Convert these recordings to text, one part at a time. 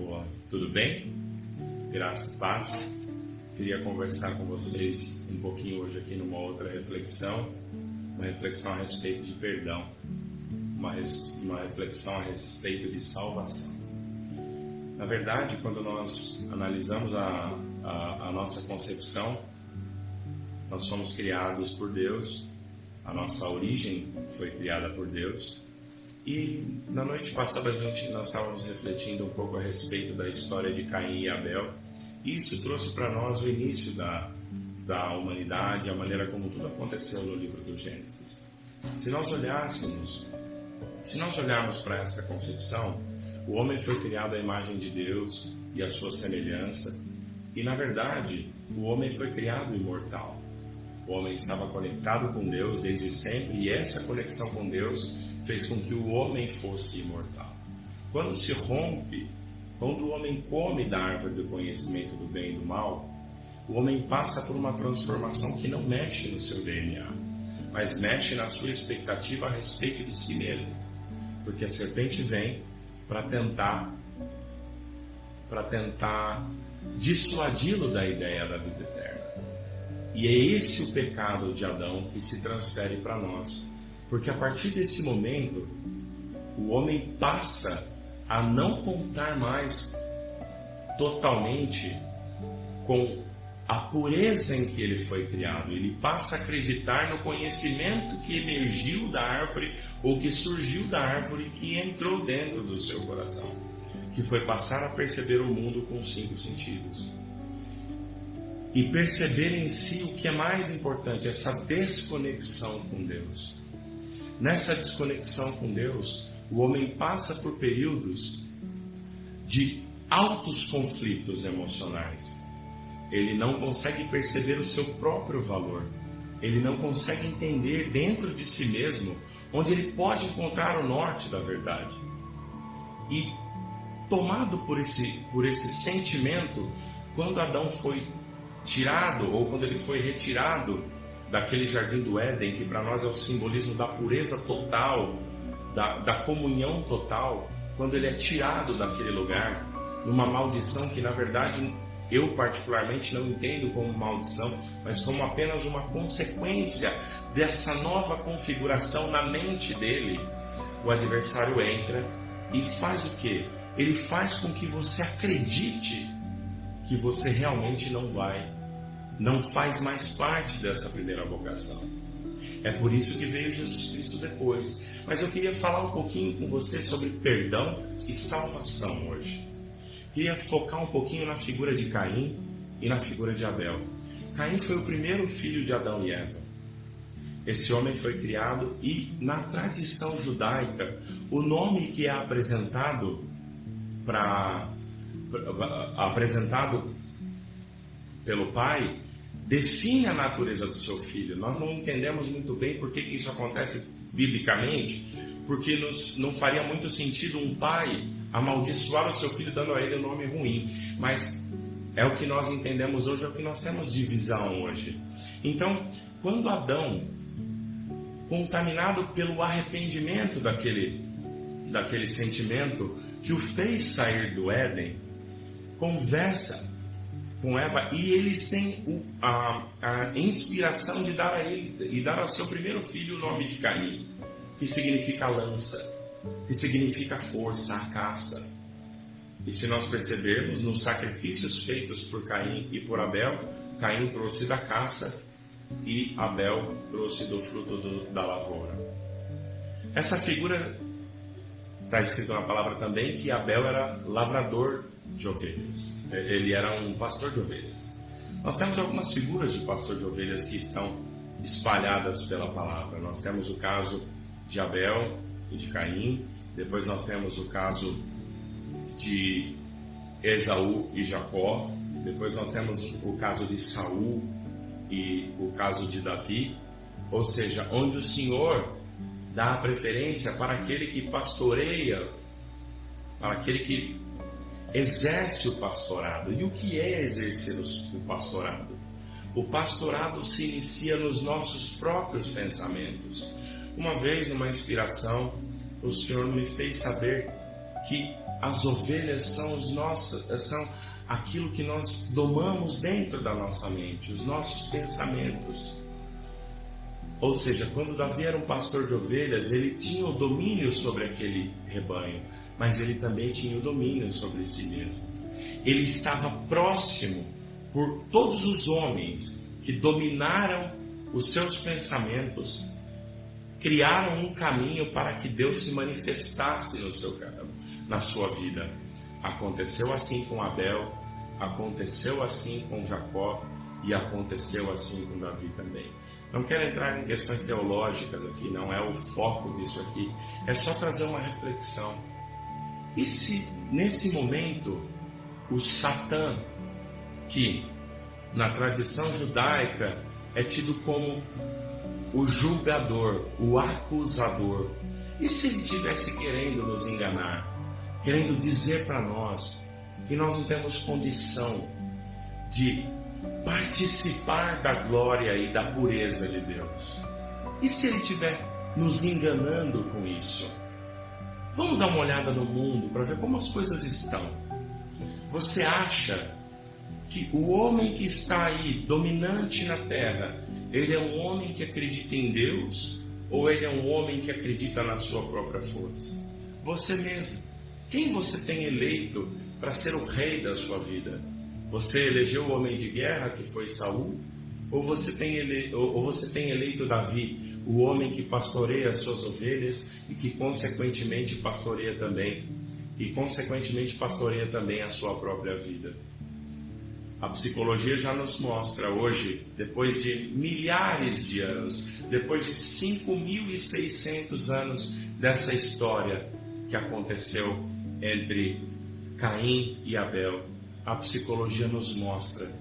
Olá, tudo bem? Graça e paz. Queria conversar com vocês um pouquinho hoje aqui numa outra reflexão, uma reflexão a respeito de perdão, uma reflexão a respeito de salvação. Na verdade, quando nós analisamos a nossa concepção, nós fomos criados por Deus, a nossa origem foi criada por Deus. E na noite passada nós estávamos refletindo um pouco a respeito da história de Caim e Abel, e isso trouxe para nós o início da humanidade, a maneira como tudo aconteceu no livro do Gênesis. Se nós olharmos para essa concepção, o homem foi criado à imagem de Deus e à sua semelhança, e na verdade o homem foi criado imortal. O homem estava conectado com Deus desde sempre, e essa conexão com Deus fez com que o homem fosse imortal. Quando se rompe, quando o homem come da árvore do conhecimento do bem e do mal, o homem passa por uma transformação que não mexe no seu DNA, mas mexe na sua expectativa a respeito de si mesmo. Porque a serpente vem para tentar dissuadi-lo da ideia da vida eterna. E é esse o pecado de Adão que se transfere para nós. Porque a partir desse momento, o homem passa a não contar mais totalmente com a pureza em que ele foi criado. Ele passa a acreditar no conhecimento que emergiu da árvore ou que surgiu da árvore que entrou dentro do seu coração, que foi passar a perceber o mundo com os 5 sentidos. E perceber em si o que é mais importante, essa desconexão com Deus. Nessa desconexão com Deus, o homem passa por períodos de altos conflitos emocionais. Ele não consegue perceber o seu próprio valor. Ele não consegue entender dentro de si mesmo onde ele pode encontrar o norte da verdade. E tomado por esse sentimento, quando Adão foi tirado, ou quando ele foi retirado daquele jardim do Éden, que para nós é o simbolismo da pureza total, da comunhão total, quando ele é tirado daquele lugar, numa maldição que na verdade eu particularmente não entendo como maldição, mas como apenas uma consequência dessa nova configuração na mente dele, o adversário entra e faz o quê? Ele faz com que você acredite que você realmente não faz mais parte dessa primeira vocação. É por isso que veio Jesus Cristo depois. Mas eu queria falar um pouquinho com você sobre perdão e salvação hoje. Queria focar um pouquinho na figura de Caim e na figura de Abel. Caim foi o primeiro filho de Adão e Eva. Esse homem foi criado e, na tradição judaica, o nome que é apresentado pelo pai define a natureza do seu filho. Nós não entendemos muito bem por que isso acontece biblicamente, porque não faria muito sentido um pai amaldiçoar o seu filho dando a ele um nome ruim, mas é o que nós entendemos hoje, é o que nós temos de visão hoje. Então, quando Adão, contaminado pelo arrependimento daquele sentimento que o fez sair do Éden, conversa com Eva, e eles têm a inspiração de dar a ele e dar ao seu primeiro filho o nome de Caim, que significa lança, que significa força, a caça. E se nós percebermos, nos sacrifícios feitos por Caim e por Abel, Caim trouxe da caça e Abel trouxe do fruto da lavoura. Essa figura, está escrito na palavra também que Abel era lavrador de ovelhas. Ele era um pastor de ovelhas. Nós temos algumas figuras de pastor de ovelhas que estão espalhadas pela palavra. Nós temos o caso de Abel e de Caim. Depois nós temos o caso de Esaú e Jacó. Depois nós temos o caso de Saul e o caso de Davi. Ou seja, onde o Senhor dá a preferência para aquele que pastoreia, para aquele que exerce o pastorado. E o que é exercer o pastorado? O pastorado se inicia nos nossos próprios pensamentos. Uma vez, numa inspiração, o Senhor me fez saber que as ovelhas são aquilo que nós domamos dentro da nossa mente, os nossos pensamentos. Ou seja, quando Davi era um pastor de ovelhas, ele tinha o domínio sobre aquele rebanho, mas ele também tinha o domínio sobre si mesmo. Ele estava próximo por todos os homens que dominaram os seus pensamentos, criaram um caminho para que Deus se manifestasse na sua vida. Aconteceu assim com Abel, aconteceu assim com Jacó e aconteceu assim com Davi também. Não quero entrar em questões teológicas aqui, não é o foco disso aqui, é só trazer uma reflexão. E se nesse momento o Satã, que na tradição judaica é tido como o julgador, o acusador, e se ele estivesse querendo nos enganar, querendo dizer para nós que nós não temos condição de participar da glória e da pureza de Deus? E se ele estiver nos enganando com isso? Vamos dar uma olhada no mundo para ver como as coisas estão. Você acha que o homem que está aí, dominante na terra, ele é um homem que acredita em Deus ou ele é um homem que acredita na sua própria força? Você mesmo. Quem você tem eleito para ser o rei da sua vida? Você elegeu o homem de guerra que foi Saul? Ou você tem eleito Davi, o homem que pastoreia as suas ovelhas e que consequentemente pastoreia também a sua própria vida? A psicologia já nos mostra hoje, depois de milhares de anos, depois de 5.600 anos dessa história que aconteceu entre Caim e Abel, a psicologia nos mostra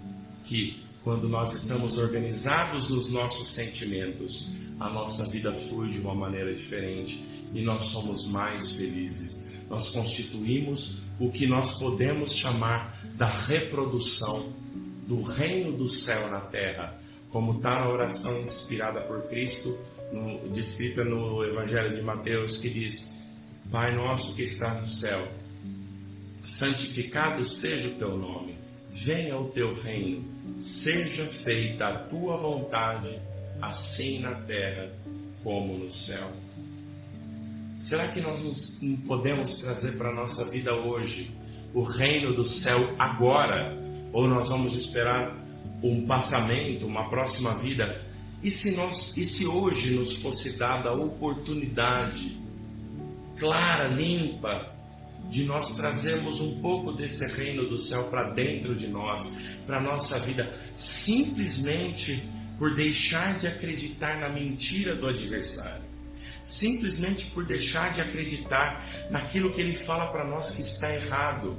que quando nós estamos organizados nos nossos sentimentos, a nossa vida flui de uma maneira diferente e nós somos mais felizes. Nós constituímos o que nós podemos chamar da reprodução do reino do céu na terra, como está na oração inspirada por Cristo, descrita no Evangelho de Mateus, que diz: Pai nosso que está no céu, santificado seja o teu nome, venha o teu reino, seja feita a tua vontade, assim na terra como no céu. Será que nós não podemos trazer para a nossa vida hoje o reino do céu agora? Ou nós vamos esperar um passamento, uma próxima vida? E se hoje nos fosse dada a oportunidade clara, limpa, de nós trazermos um pouco desse reino do céu para dentro de nós, para a nossa vida, simplesmente por deixar de acreditar na mentira do adversário, simplesmente por deixar de acreditar naquilo que ele fala para nós que está errado,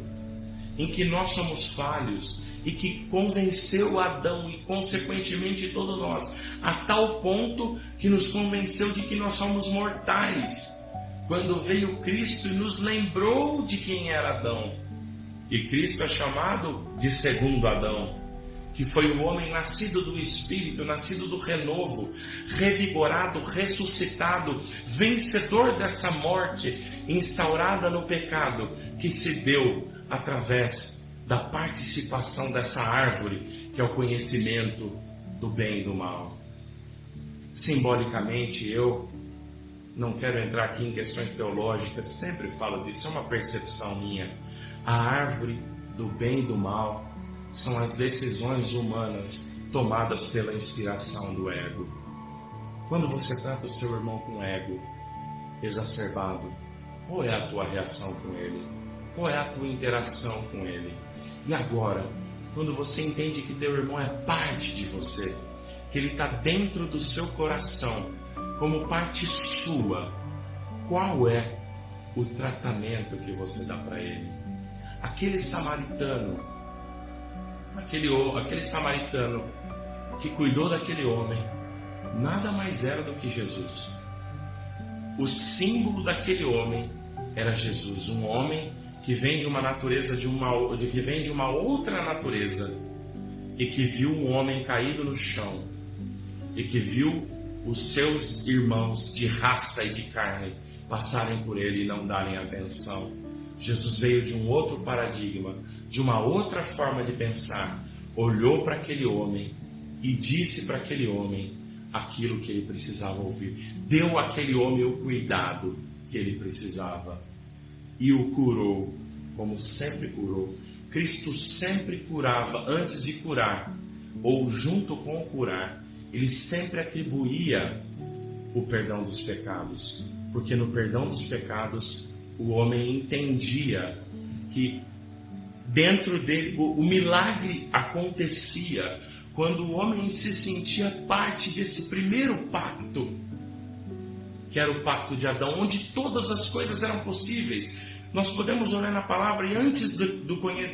em que nós somos falhos e que convenceu Adão e consequentemente todos nós, a tal ponto que nos convenceu de que nós somos mortais, quando veio Cristo e nos lembrou de quem era Adão. E Cristo é chamado de segundo Adão, que foi o homem nascido do Espírito, nascido do renovo, revigorado, ressuscitado, vencedor dessa morte instaurada no pecado, que se deu através da participação dessa árvore, que é o conhecimento do bem e do mal. Simbolicamente, eu não quero entrar aqui em questões teológicas, sempre falo disso, é uma percepção minha. A árvore do bem e do mal são as decisões humanas tomadas pela inspiração do ego. Quando você trata o seu irmão com ego exacerbado, qual é a tua reação com ele? Qual é a tua interação com ele? E agora, quando você entende que teu irmão é parte de você, que ele está dentro do seu coração, como parte sua, qual é o tratamento que você dá para ele? Aquele samaritano que cuidou daquele homem, nada mais era do que Jesus. O símbolo daquele homem era Jesus, um homem que vem de uma natureza, que vem de uma outra natureza, e que viu um homem caído no chão, e que viu os seus irmãos de raça e de carne passarem por ele e não darem atenção. Jesus veio de um outro paradigma, de uma outra forma de pensar, olhou para aquele homem e disse para aquele homem aquilo que ele precisava ouvir. Deu àquele homem o cuidado que ele precisava e o curou, como sempre curou. Cristo sempre curava antes de curar, ou junto com o curar, ele sempre atribuía o perdão dos pecados, porque no perdão dos pecados o homem entendia que dentro dele o milagre acontecia quando o homem se sentia parte desse primeiro pacto, que era o pacto de Adão, onde todas as coisas eram possíveis. Nós podemos olhar na palavra e antes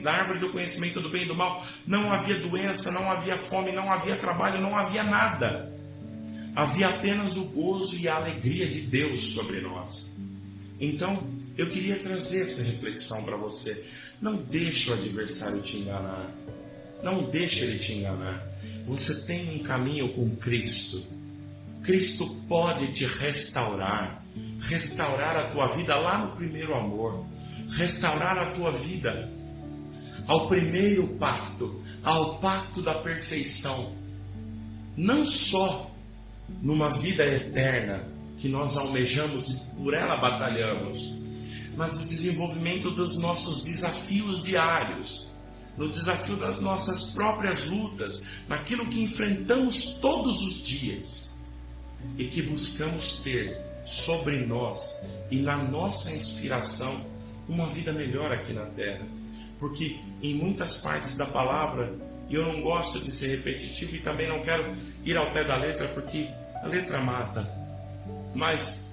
da árvore do conhecimento do bem e do mal, não havia doença, não havia fome, não havia trabalho, não havia nada. Havia apenas o gozo e a alegria de Deus sobre nós. Então, eu queria trazer essa reflexão para você. Não deixe o adversário te enganar. Não deixe ele te enganar. Você tem um caminho com Cristo. Cristo pode te restaurar. Restaurar a tua vida lá no primeiro amor. Restaurar a tua vida ao primeiro pacto, ao pacto da perfeição. Não só numa vida eterna que nós almejamos e por ela batalhamos, mas no desenvolvimento dos nossos desafios diários, no desafio das nossas próprias lutas, naquilo que enfrentamos todos os dias e que buscamos ter sobre nós e na nossa inspiração uma vida melhor aqui na terra. Porque em muitas partes da palavra, e eu não gosto de ser repetitivo e também não quero ir ao pé da letra, porque a letra mata, mas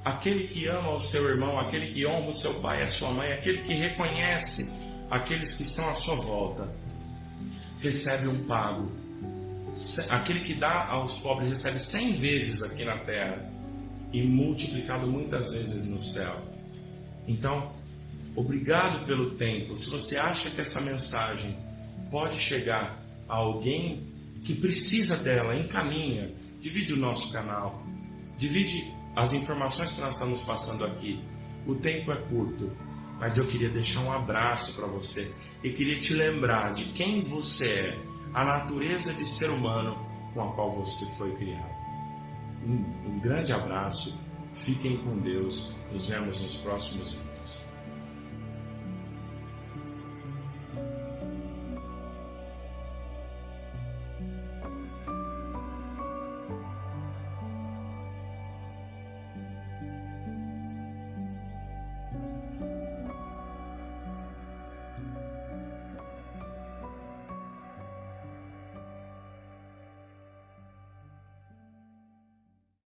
aquele que ama o seu irmão, aquele que honra o seu pai e a sua mãe, aquele que reconhece aqueles que estão à sua volta, recebe um pago. Aquele que dá aos pobres recebe 100 vezes aqui na terra e multiplicado muitas vezes no céu. Então, obrigado pelo tempo. Se você acha que essa mensagem pode chegar a alguém que precisa dela, encaminha, divide o nosso canal, divide as informações que nós estamos passando aqui. O tempo é curto, mas eu queria deixar um abraço para você e queria te lembrar de quem você é, a natureza de ser humano com a qual você foi criado. Um grande abraço, fiquem com Deus, nos vemos nos próximos vídeos.